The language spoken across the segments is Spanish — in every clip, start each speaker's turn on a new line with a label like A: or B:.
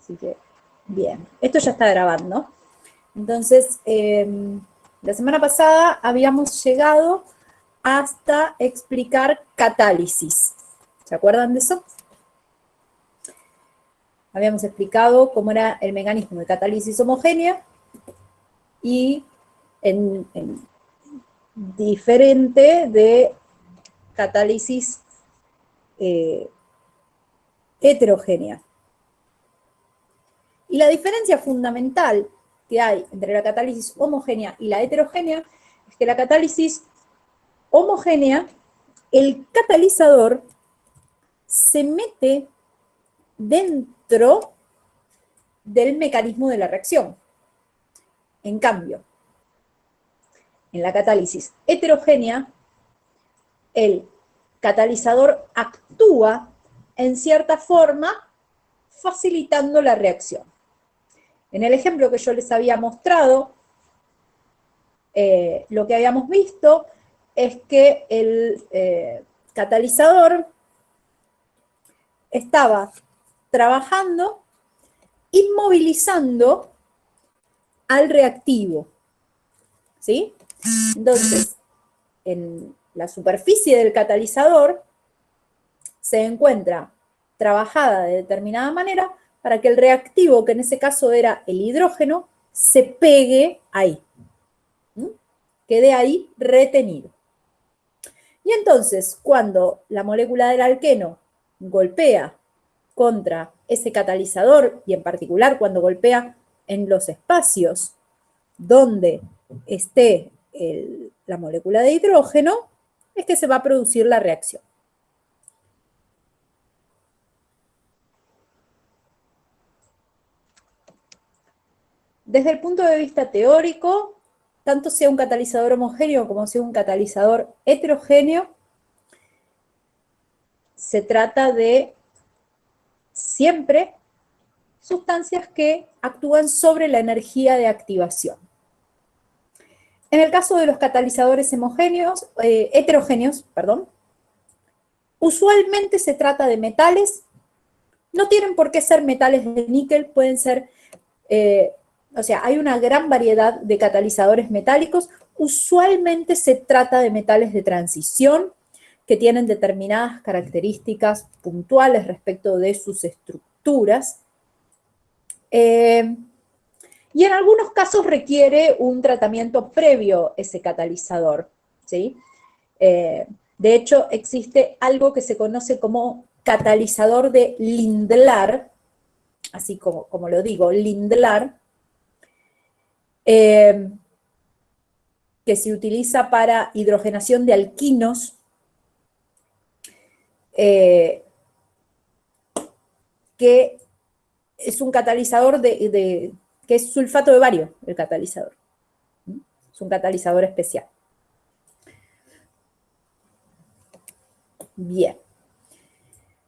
A: Así que, bien. Esto ya está grabando. Entonces, la semana pasada habíamos llegado hasta explicar catálisis. ¿Se acuerdan de eso? Habíamos explicado cómo era el mecanismo de catálisis homogénea y en diferente de catálisis heterogénea. Y la diferencia fundamental que hay entre la catálisis homogénea y la heterogénea es que la catálisis homogénea, el catalizador se mete dentro del mecanismo de la reacción. En cambio, en la catálisis heterogénea, el catalizador actúa en cierta forma facilitando la reacción. En el ejemplo que yo les había mostrado, lo que habíamos visto es que el catalizador estaba trabajando, inmovilizando al reactivo, ¿sí? Entonces, en la superficie del catalizador se encuentra trabajada de determinada manera para que el reactivo, que en ese caso era el hidrógeno, se pegue ahí, quede ahí retenido. Y entonces, cuando la molécula del alqueno golpea contra ese catalizador, y en particular cuando golpea en los espacios donde esté la molécula de hidrógeno, es que se va a producir la reacción. Desde el punto de vista teórico, tanto sea un catalizador homogéneo como sea un catalizador heterogéneo, se trata de siempre sustancias que actúan sobre la energía de activación. En el caso de los catalizadores heterogéneos, usualmente se trata de metales, no tienen por qué ser metales de níquel, pueden ser, o sea, hay una gran variedad de catalizadores metálicos, usualmente se trata de metales de transición que tienen determinadas características puntuales respecto de sus estructuras, y en algunos casos requiere un tratamiento previo ese catalizador, ¿sí? De hecho, existe algo que se conoce como catalizador de Lindlar, así como lo digo, Lindlar, que se utiliza para hidrogenación de alquinos, que es un catalizador que es sulfato de bario, el catalizador. Es un catalizador especial. Bien.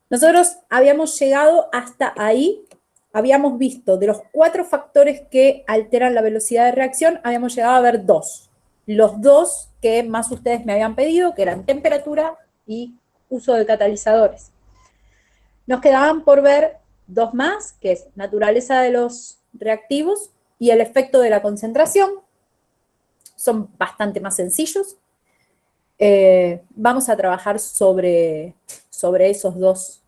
A: Nosotros habíamos llegado hasta ahí, habíamos visto de los 4 factores que alteran la velocidad de reacción, habíamos llegado a ver 2. Los 2 que más ustedes me habían pedido, que eran temperatura y uso de catalizadores. Nos quedaban por ver 2 más, que es naturaleza de los reactivos y el efecto de la concentración. Son bastante más sencillos. Vamos a trabajar sobre esos dos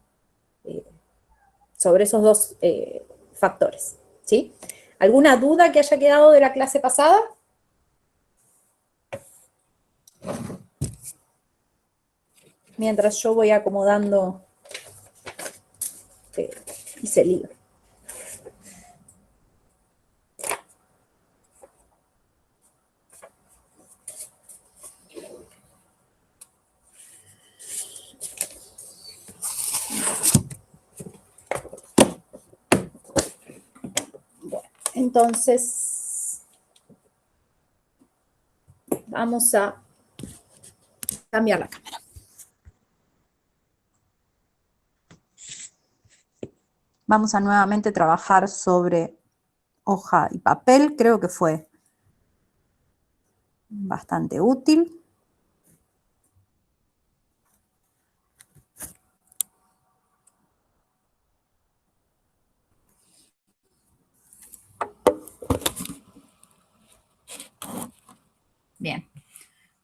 A: factores, ¿sí? ¿Alguna duda que haya quedado de la clase pasada? Mientras yo voy acomodando ese libro. Bueno, entonces vamos a cambiar la cámara. Vamos a nuevamente trabajar sobre hoja y papel, creo que fue bastante útil.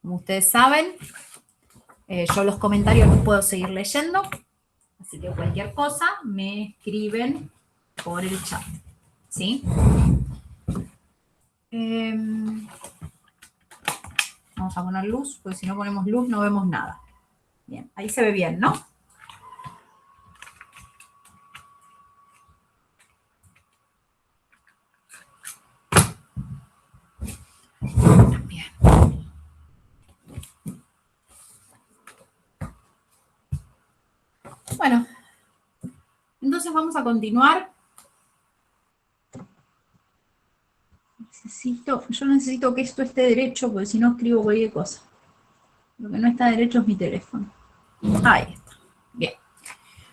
A: Como ustedes saben, yo los comentarios los puedo seguir leyendo, así que cualquier cosa me escriben por el chat, ¿sí? Vamos a poner luz, porque si no ponemos luz no vemos nada. Bien, ahí se ve bien, ¿no? Bien. Bueno, entonces vamos a continuar. Yo necesito que esto esté derecho, porque si no escribo cualquier cosa. Lo que no está derecho es mi teléfono. Ahí está. Bien.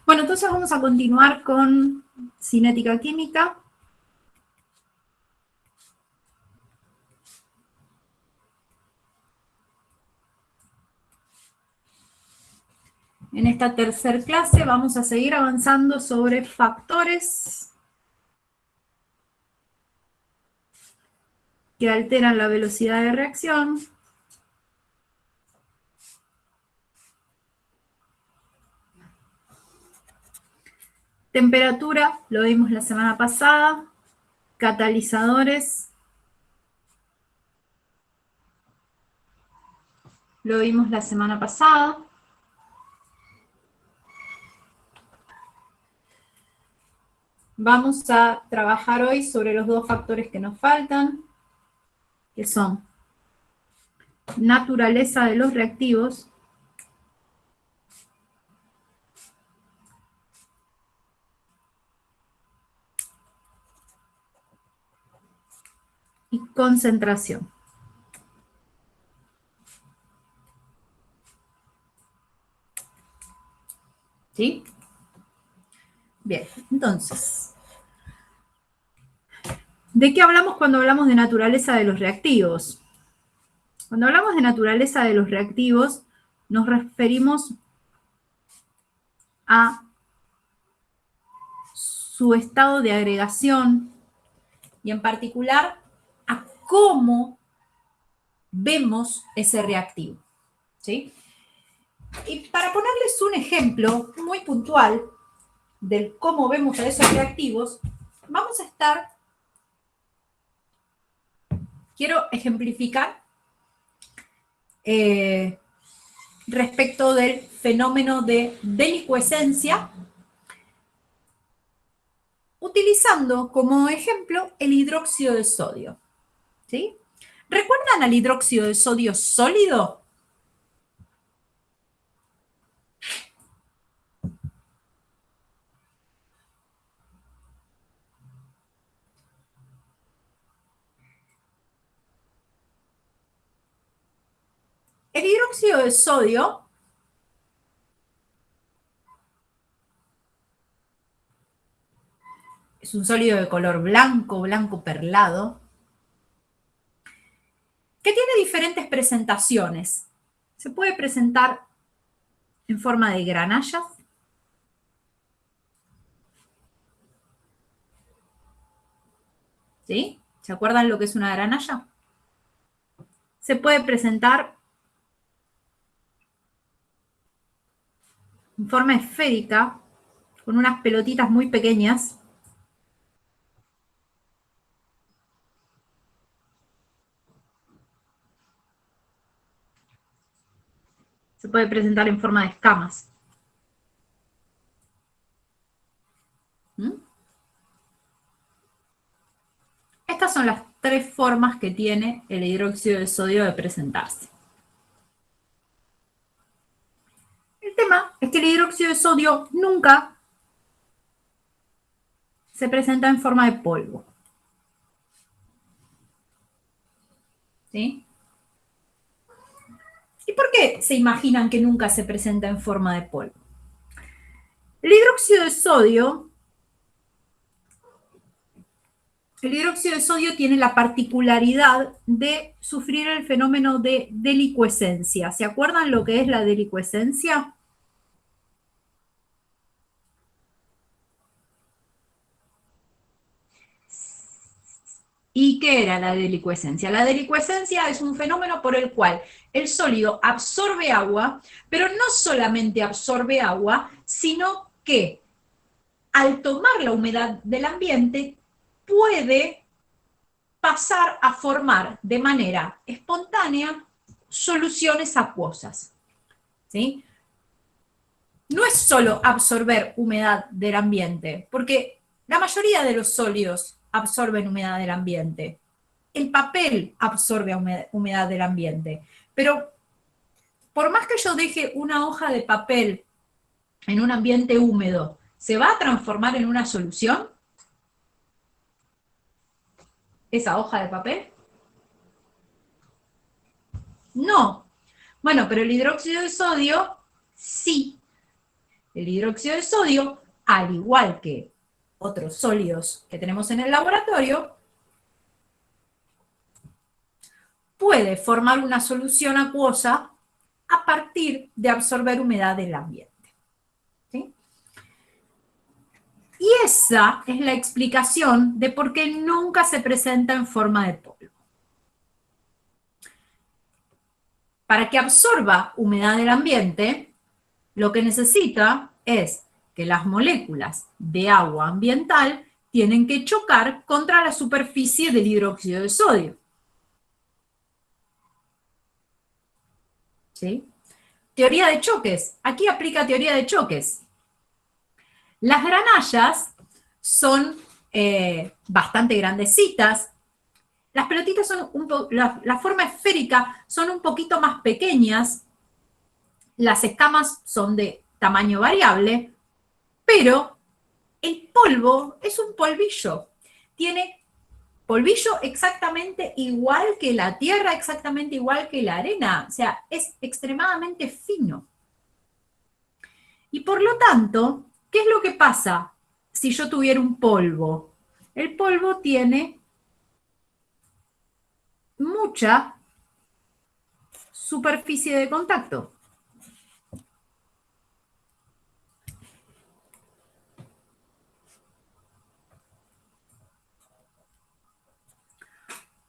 A: Bueno, entonces vamos a continuar con cinética química. En esta tercera clase vamos a seguir avanzando sobre factores que alteran la velocidad de reacción. Temperatura, lo vimos la semana pasada. Catalizadores, lo vimos la semana pasada. Vamos a trabajar hoy sobre los dos factores que nos faltan, que son naturaleza de los reactivos y concentración. ¿Sí? Bien, entonces, ¿de qué hablamos cuando hablamos de naturaleza de los reactivos? Cuando hablamos de naturaleza de los reactivos, nos referimos a su estado de agregación y en particular a cómo vemos ese reactivo, ¿sí? Y para ponerles un ejemplo muy puntual de cómo vemos a esos reactivos, vamos a quiero ejemplificar respecto del fenómeno de delicuescencia, utilizando como ejemplo el hidróxido de sodio, ¿sí? ¿Recuerdan al hidróxido de sodio sólido? El hidróxido de sodio es un sólido de color blanco, blanco perlado, que tiene diferentes presentaciones. Se puede presentar en forma de granallas, ¿sí? ¿Se acuerdan lo que es una granalla? Se puede presentar en forma esférica, con unas pelotitas muy pequeñas. Se puede presentar en forma de escamas. ¿Mm? Estas son las tres formas que tiene el hidróxido de sodio de presentarse. El tema es que el hidróxido de sodio nunca se presenta en forma de polvo, ¿sí? ¿Y por qué se imaginan que nunca se presenta en forma de polvo? El hidróxido de sodio tiene la particularidad de sufrir el fenómeno de delicuescencia. ¿Se acuerdan lo que es la delicuescencia? ¿Y qué era la delicuescencia? La delicuescencia es un fenómeno por el cual el sólido absorbe agua, pero no solamente absorbe agua, sino que al tomar la humedad del ambiente puede pasar a formar de manera espontánea soluciones acuosas. ¿Sí? No es solo absorber humedad del ambiente, porque la mayoría de los sólidos absorben humedad del ambiente. El papel absorbe humedad del ambiente, pero por más que yo deje una hoja de papel en un ambiente húmedo, ¿se va a transformar en una solución esa hoja de papel? No. Bueno, pero el hidróxido de sodio, sí. El hidróxido de sodio, al igual que otros sólidos que tenemos en el laboratorio, puede formar una solución acuosa a partir de absorber humedad del ambiente. ¿Sí? Y esa es la explicación de por qué nunca se presenta en forma de polvo. Para que absorba humedad del ambiente, lo que necesita es que las moléculas de agua ambiental tienen que chocar contra la superficie del hidróxido de sodio. ¿Sí? Teoría de choques. Aquí aplica teoría de choques. Las granallas son bastante grandecitas. Las pelotitas son la forma esférica son un poquito más pequeñas. Las escamas son de tamaño variable, pero el polvo es un polvillo. Tiene polvillo exactamente igual que la tierra, exactamente igual que la arena. O sea, es extremadamente fino. Y por lo tanto, ¿qué es lo que pasa si yo tuviera un polvo? El polvo tiene mucha superficie de contacto.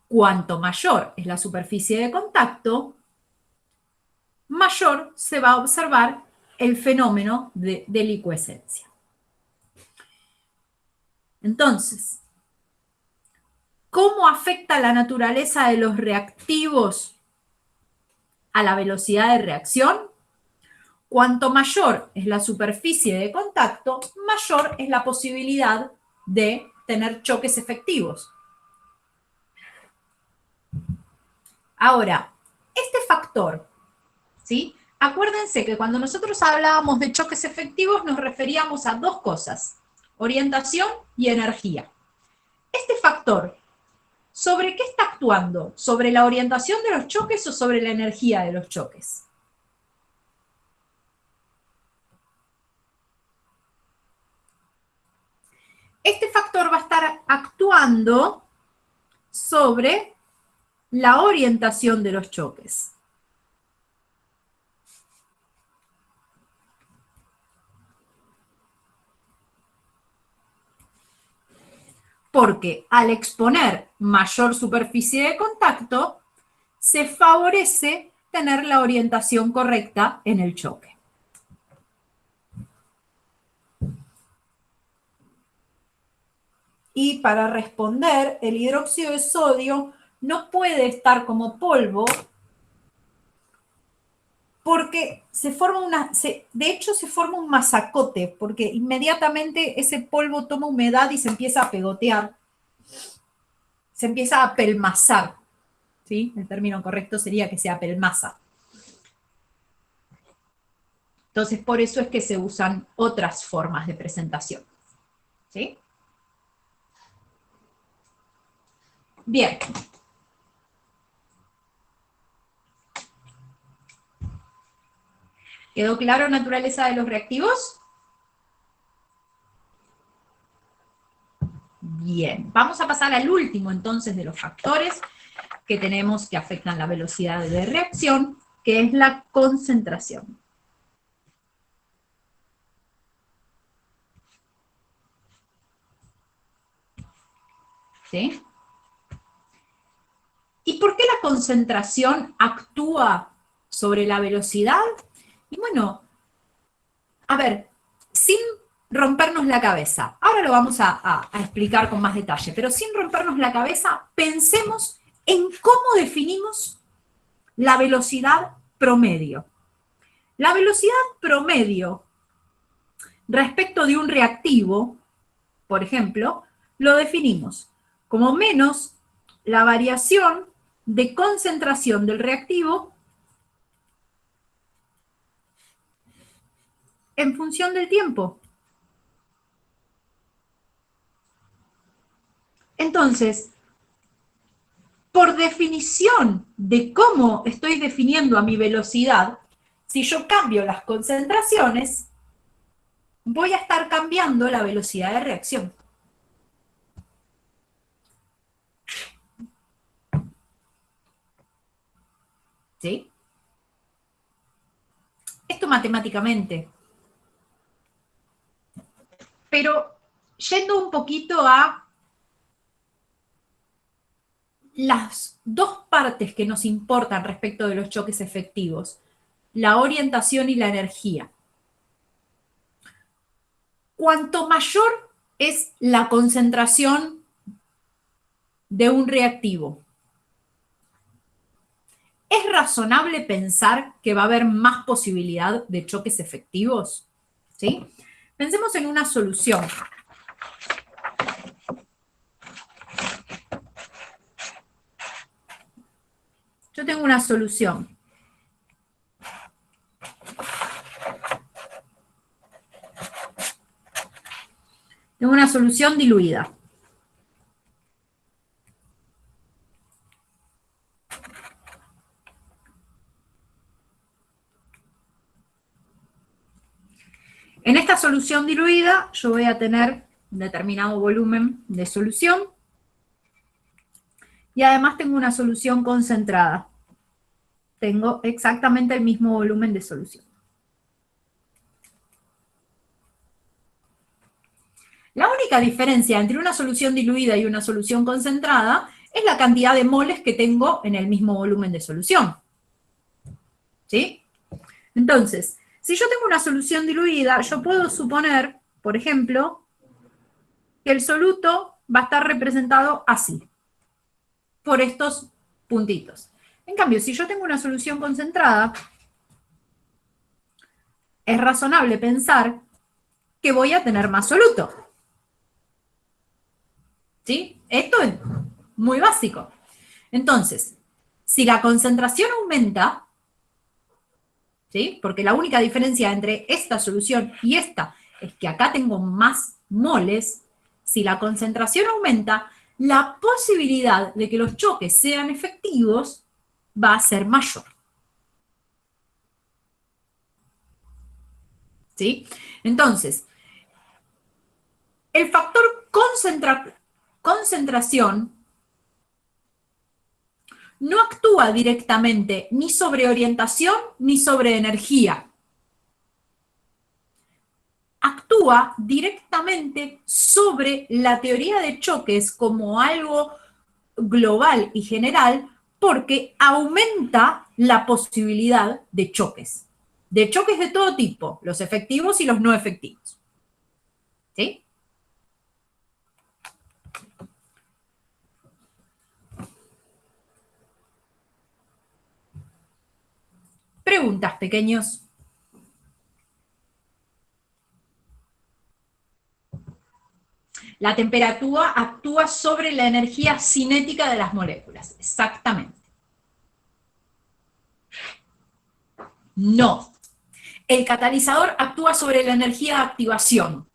A: Cuanto mayor es la superficie de contacto, mayor se va a observar el fenómeno de delicuescencia. Entonces, ¿cómo afecta la naturaleza de los reactivos a la velocidad de reacción? Cuanto mayor es la superficie de contacto, mayor es la posibilidad de tener choques efectivos. Ahora, este factor, ¿sí? Acuérdense que cuando nosotros hablábamos de choques efectivos nos referíamos a dos cosas, orientación y energía. Este factor, ¿sobre qué está actuando? ¿Sobre la orientación de los choques o sobre la energía de los choques? Este factor va a estar actuando sobre la orientación de los choques. Porque al exponer mayor superficie de contacto, se favorece tener la orientación correcta en el choque. Y para responder, el hidróxido de sodio no puede estar como polvo porque de hecho se forma un masacote, porque inmediatamente ese polvo toma humedad y se empieza a pegotear, se empieza a pelmazar, ¿sí? El término correcto sería que se apelmaza. Entonces, por eso es que se usan otras formas de presentación, ¿sí? Bien. ¿Quedó claro naturaleza de los reactivos? Bien, vamos a pasar al último entonces de los factores que tenemos que afectan la velocidad de reacción, que es la concentración. ¿Sí? concentración actúa sobre la velocidad? Y bueno, a ver, sin rompernos la cabeza, ahora lo vamos a explicar con más detalle, pero sin rompernos la cabeza, pensemos en cómo definimos la velocidad promedio. La velocidad promedio respecto de un reactivo, por ejemplo, lo definimos como menos la variación de concentración del reactivo en función del tiempo. Entonces, por definición de cómo estoy definiendo a mi velocidad, si yo cambio las concentraciones, voy a estar cambiando la velocidad de reacción. ¿Sí? Esto matemáticamente. Pero yendo un poquito a las dos partes que nos importan respecto de los choques efectivos, la orientación y la energía. Cuanto mayor es la concentración de un reactivo, ¿es razonable pensar que va a haber más posibilidad de choques efectivos? ¿Sí? Pensemos en una solución. Yo tengo una solución. Tengo una solución diluida. En esta solución diluida yo voy a tener un determinado volumen de solución y además tengo una solución concentrada. Tengo exactamente el mismo volumen de solución. La única diferencia entre una solución diluida y una solución concentrada es la cantidad de moles que tengo en el mismo volumen de solución. ¿Sí? Entonces, si yo tengo una solución diluida, yo puedo suponer, por ejemplo, que el soluto va a estar representado así, por estos puntitos. En cambio, si yo tengo una solución concentrada, es razonable pensar que voy a tener más soluto. ¿Sí? Esto es muy básico. Entonces, si la concentración aumenta, ¿sí? Porque la única diferencia entre esta solución y esta es que acá tengo más moles, si la concentración aumenta, la posibilidad de que los choques sean efectivos va a ser mayor. ¿Sí? Entonces, el factor concentración no actúa directamente ni sobre orientación ni sobre energía. Actúa directamente sobre la teoría de choques como algo global y general porque aumenta la posibilidad de choques de todo tipo, los efectivos y los no efectivos. ¿Sí? Preguntas, pequeños. La temperatura actúa sobre la energía cinética de las moléculas. Exactamente. No. El catalizador actúa sobre la energía de activación.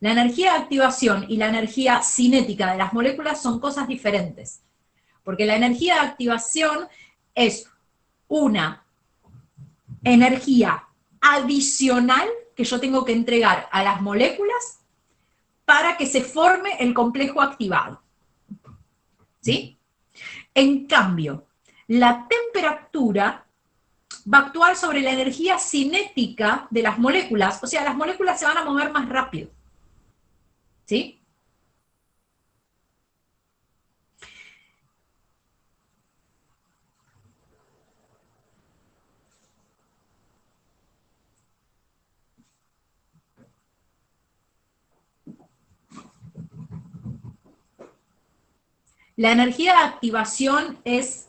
A: La energía de activación y la energía cinética de las moléculas son cosas diferentes. Porque la energía de activación es una energía adicional que yo tengo que entregar a las moléculas para que se forme el complejo activado. ¿Sí? En cambio, la temperatura va a actuar sobre la energía cinética de las moléculas, o sea, las moléculas se van a mover más rápido. ¿Sí? La energía de activación es,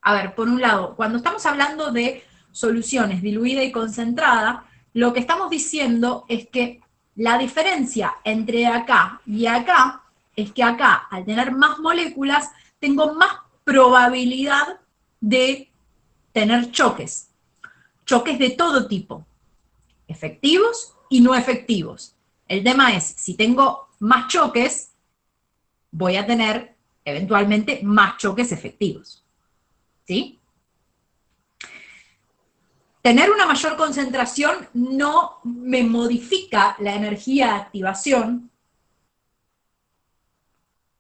A: a ver, por un lado, cuando estamos hablando de soluciones diluida y concentrada, lo que estamos diciendo es que la diferencia entre acá y acá es que acá, al tener más moléculas, tengo más probabilidad de tener choques. Choques de todo tipo, efectivos y no efectivos. El tema es, si tengo más choques, voy a tener eventualmente más choques efectivos. ¿Sí? Tener una mayor concentración no me modifica la energía de activación,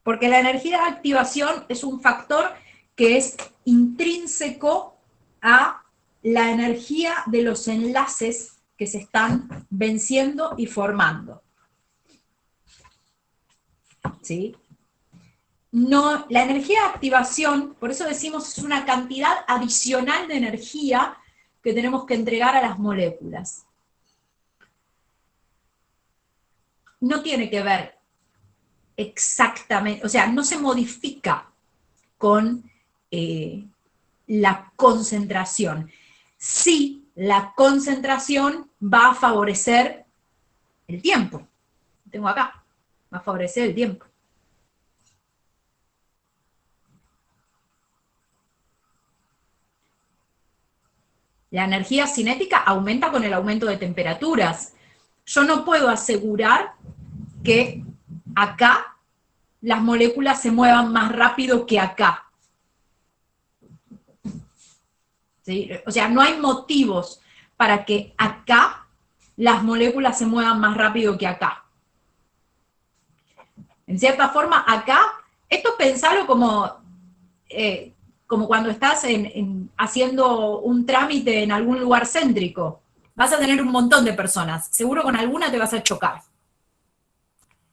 A: porque la energía de activación es un factor que es intrínseco a la energía de los enlaces que se están venciendo y formando. ¿Sí? No, la energía de activación, por eso decimos, es una cantidad adicional de energía que tenemos que entregar a las moléculas. No tiene que ver exactamente, o sea, no se modifica con la concentración. Sí, la concentración va a favorecer el tiempo. Tengo acá, va a favorecer el tiempo. La energía cinética aumenta con el aumento de temperaturas. Yo no puedo asegurar que acá las moléculas se muevan más rápido que acá. ¿Sí? O sea, no hay motivos para que acá las moléculas se muevan más rápido que acá. En cierta forma, acá, esto pensalo como cuando estás haciendo un trámite en algún lugar céntrico. Vas a tener un montón de personas, seguro con alguna te vas a chocar.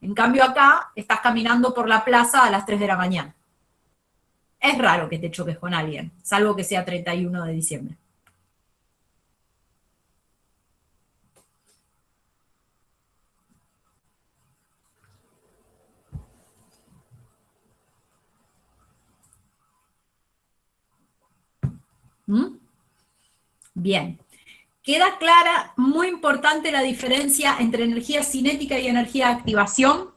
A: En cambio acá, estás caminando por la plaza a las 3 de la mañana. Es raro que te choques con alguien, salvo que sea 31 de diciembre. ¿Mm? Bien. ¿Queda clara, muy importante, la diferencia entre energía cinética y energía de activación?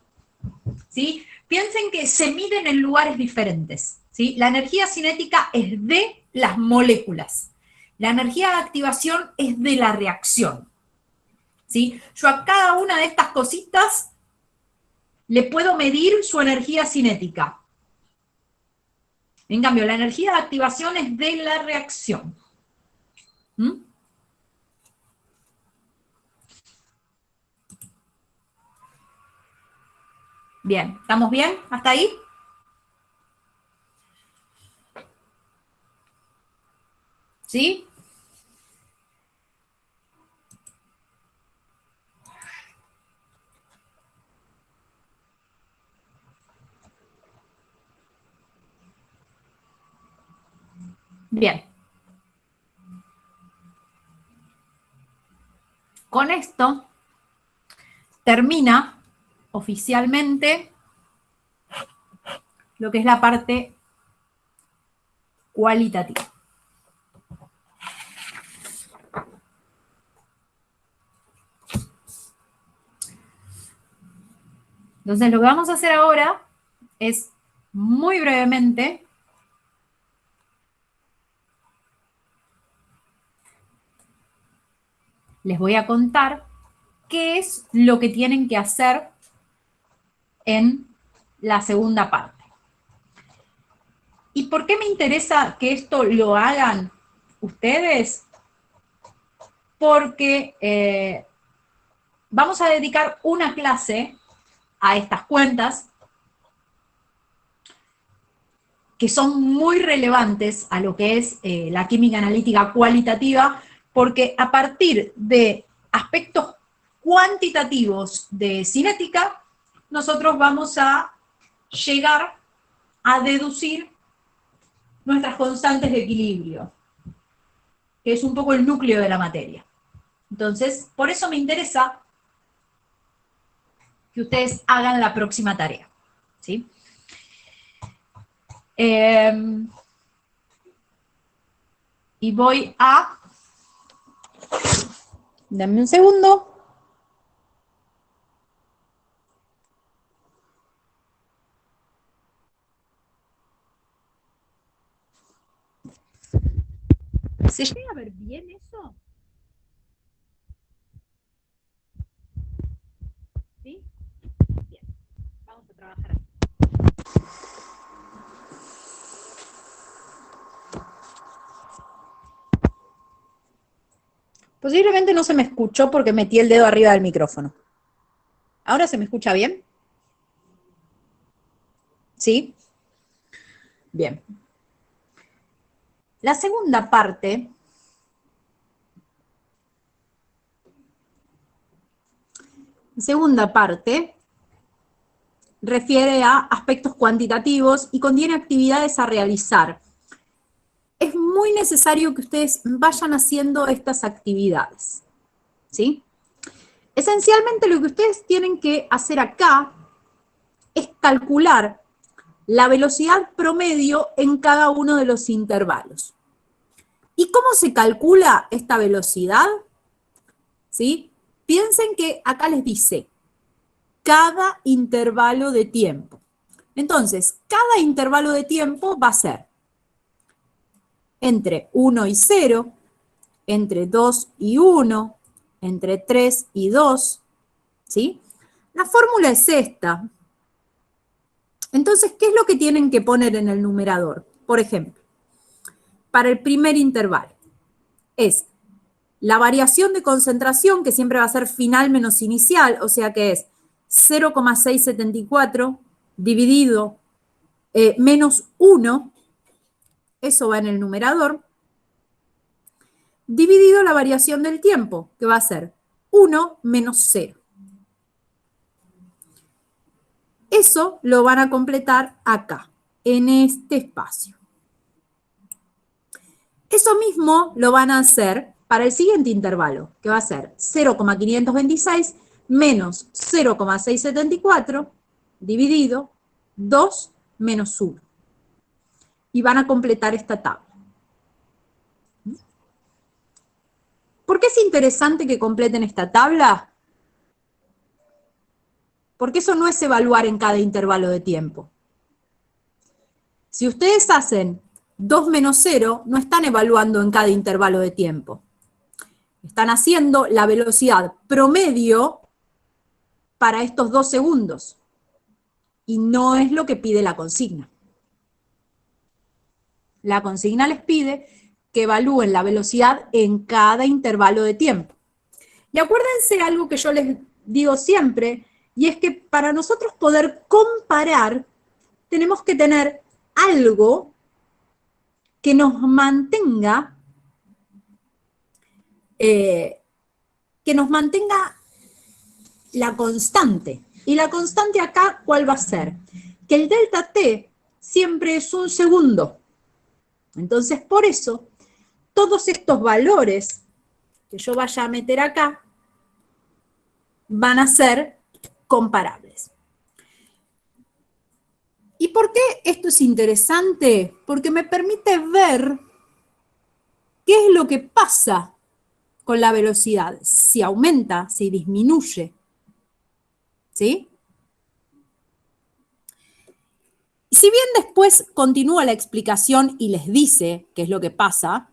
A: ¿Sí? Piensen que se miden en lugares diferentes. ¿Sí? La energía cinética es de las moléculas. La energía de activación es de la reacción. ¿Sí? Yo a cada una de estas cositas le puedo medir su energía cinética. En cambio, la energía de activación es de la reacción. ¿Mm? Bien, ¿estamos bien hasta ahí? ¿Sí? Bien. Con esto termina oficialmente lo que es la parte cualitativa. Entonces, lo que vamos a hacer ahora es, muy brevemente, les voy a contar qué es lo que tienen que hacer en la segunda parte. ¿Y por qué me interesa que esto lo hagan ustedes? Porque vamos a dedicar una clase a estas cuentas que son muy relevantes a lo que es la química analítica cualitativa, porque a partir de aspectos cuantitativos de cinética, nosotros vamos a llegar a deducir nuestras constantes de equilibrio, que es un poco el núcleo de la materia. Entonces, por eso me interesa que ustedes hagan la próxima tarea, ¿sí? Y voy a... Dame un segundo. ¿Se llega a ver bien eso? ¿Sí? Bien, vamos a trabajar así. Posiblemente no se me escuchó porque metí el dedo arriba del micrófono. ¿Ahora se me escucha bien? ¿Sí? Bien. La segunda parte refiere a aspectos cuantitativos y contiene actividades a realizar. Es muy necesario que ustedes vayan haciendo estas actividades, ¿sí? Esencialmente lo que ustedes tienen que hacer acá es calcular la velocidad promedio en cada uno de los intervalos. ¿Y cómo se calcula esta velocidad? ¿Sí? Piensen que acá les dice cada intervalo de tiempo. Entonces, cada intervalo de tiempo va a ser entre 1 y 0, entre 2 y 1, entre 3 y 2, ¿sí? La fórmula es esta. Entonces, ¿qué es lo que tienen que poner en el numerador? Por ejemplo, para el primer intervalo, es la variación de concentración, que siempre va a ser final menos inicial, o sea que es 0,674 dividido menos 1, eso va en el numerador, dividido la variación del tiempo, que va a ser 1 menos 0. Eso lo van a completar acá, en este espacio. Eso mismo lo van a hacer para el siguiente intervalo, que va a ser 0,526 menos 0,674 dividido 2 menos 1. Y van a completar esta tabla. ¿Por qué es interesante que completen esta tabla? Porque eso no es evaluar en cada intervalo de tiempo. Si ustedes hacen 2 menos 0, no están evaluando en cada intervalo de tiempo. Están haciendo la velocidad promedio para estos 2 segundos. Y no es lo que pide la consigna. La consigna les pide que evalúen la velocidad en cada intervalo de tiempo. Y acuérdense algo que yo les digo siempre, y es que para nosotros poder comparar, tenemos que tener algo que nos mantenga la constante. Y la constante acá, ¿cuál va a ser? Que el delta t siempre es 1 segundo. Entonces, por eso, todos estos valores que yo vaya a meter acá van a ser comparables. ¿Y por qué esto es interesante? Porque me permite ver qué es lo que pasa con la velocidad, si aumenta, si disminuye, ¿sí? Y si bien después continúa la explicación y les dice qué es lo que pasa,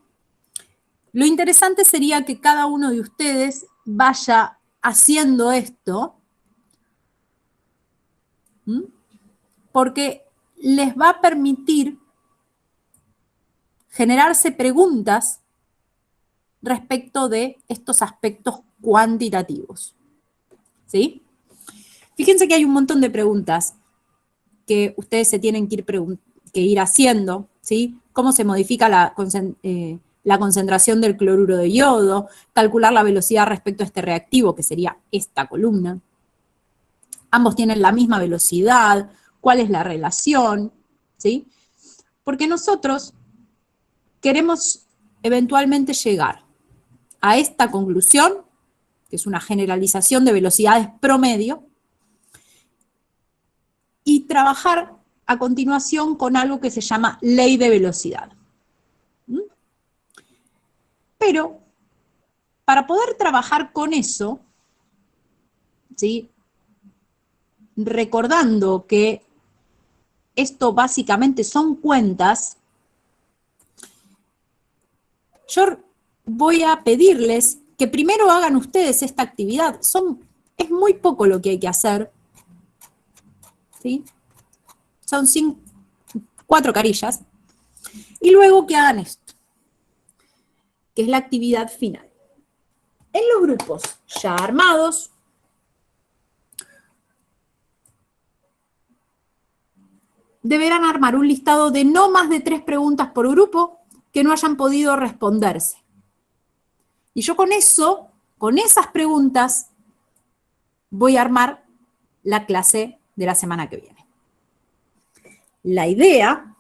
A: lo interesante sería que cada uno de ustedes vaya haciendo esto, porque les va a permitir generarse preguntas respecto de estos aspectos cuantitativos, ¿sí? Fíjense que hay un montón de preguntas que ustedes se tienen que ir haciendo, ¿sí? ¿Cómo se modifica la concentración del cloruro de yodo? Calcular la velocidad respecto a este reactivo, que sería esta columna. Ambos tienen la misma velocidad, ¿cuál es la relación? ¿Sí? Porque nosotros queremos eventualmente llegar a esta conclusión, que es una generalización de velocidades promedio, y trabajar a continuación con algo que se llama ley de velocidad. ¿Mm? Pero para poder trabajar con eso, ¿sí? Recordando que esto básicamente son cuentas, yo voy a pedirles que primero hagan ustedes esta actividad. Es muy poco lo que hay que hacer, ¿sí? Son 4 carillas. Y luego que hagan esto, que es la actividad final. En los grupos ya armados, deberán armar un listado de no más de 3 preguntas por grupo que no hayan podido responderse. Y yo con eso, con esas preguntas, voy a armar la clase de la semana que viene. La idea,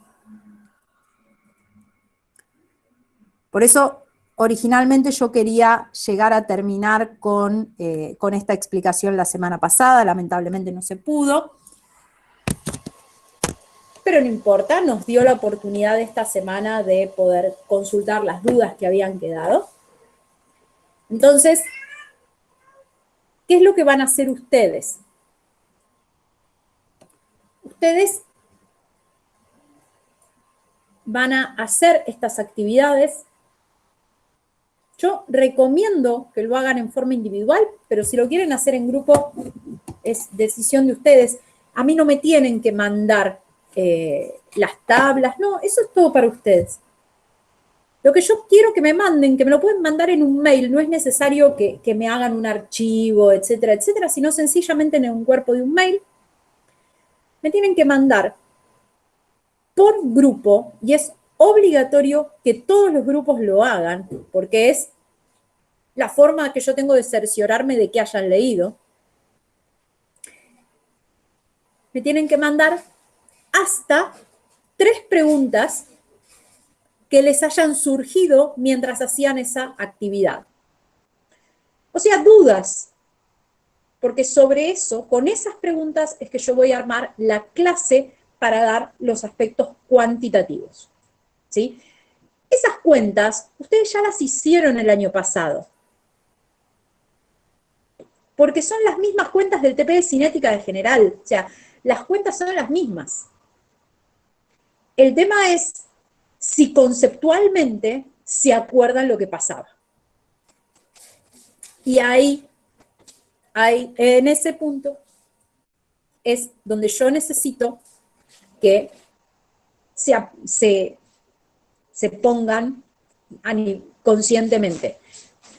A: por eso originalmente yo quería llegar a terminar con esta explicación la semana pasada, lamentablemente no se pudo, pero no importa, nos dio la oportunidad esta semana de poder consultar las dudas que habían quedado. Entonces, ¿qué es lo que van a hacer ustedes? Ustedes van a hacer estas actividades. Yo recomiendo que lo hagan en forma individual, pero si lo quieren hacer en grupo, es decisión de ustedes. A mí no me tienen que mandar las tablas, no, eso es todo para ustedes. Lo que yo quiero que me manden, que me lo pueden mandar en un mail, no es necesario que me hagan un archivo, etcétera, etcétera, sino sencillamente en un cuerpo de un mail. Me tienen que mandar por grupo, y es obligatorio que todos los grupos lo hagan, porque es la forma que yo tengo de cerciorarme de que hayan leído. Me tienen que mandar hasta 3 preguntas que les hayan surgido mientras hacían esa actividad. O sea, dudas, porque sobre eso, con esas preguntas, es que yo voy a armar la clase para dar los aspectos cuantitativos, ¿sí? Esas cuentas, ustedes ya las hicieron el año pasado, porque son las mismas cuentas del TP de cinética de general, o sea, las cuentas son las mismas. El tema es si conceptualmente se acuerdan lo que pasaba. Y ahí, en ese punto, es donde yo necesito que se pongan conscientemente.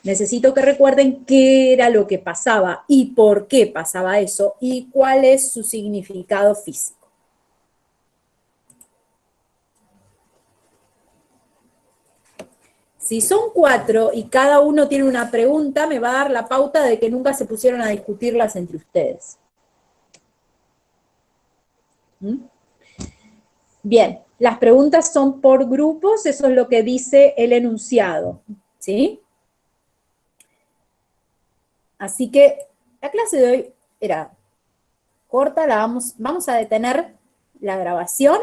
A: Necesito que recuerden qué era lo que pasaba y por qué pasaba eso y cuál es su significado físico. Si son 4 y cada uno tiene una pregunta, me va a dar la pauta de que nunca se pusieron a discutirlas entre ustedes. ¿Mm? Bien, las preguntas son por grupos, eso es lo que dice el enunciado, ¿sí? Así que la clase de hoy era corta, vamos a detener la grabación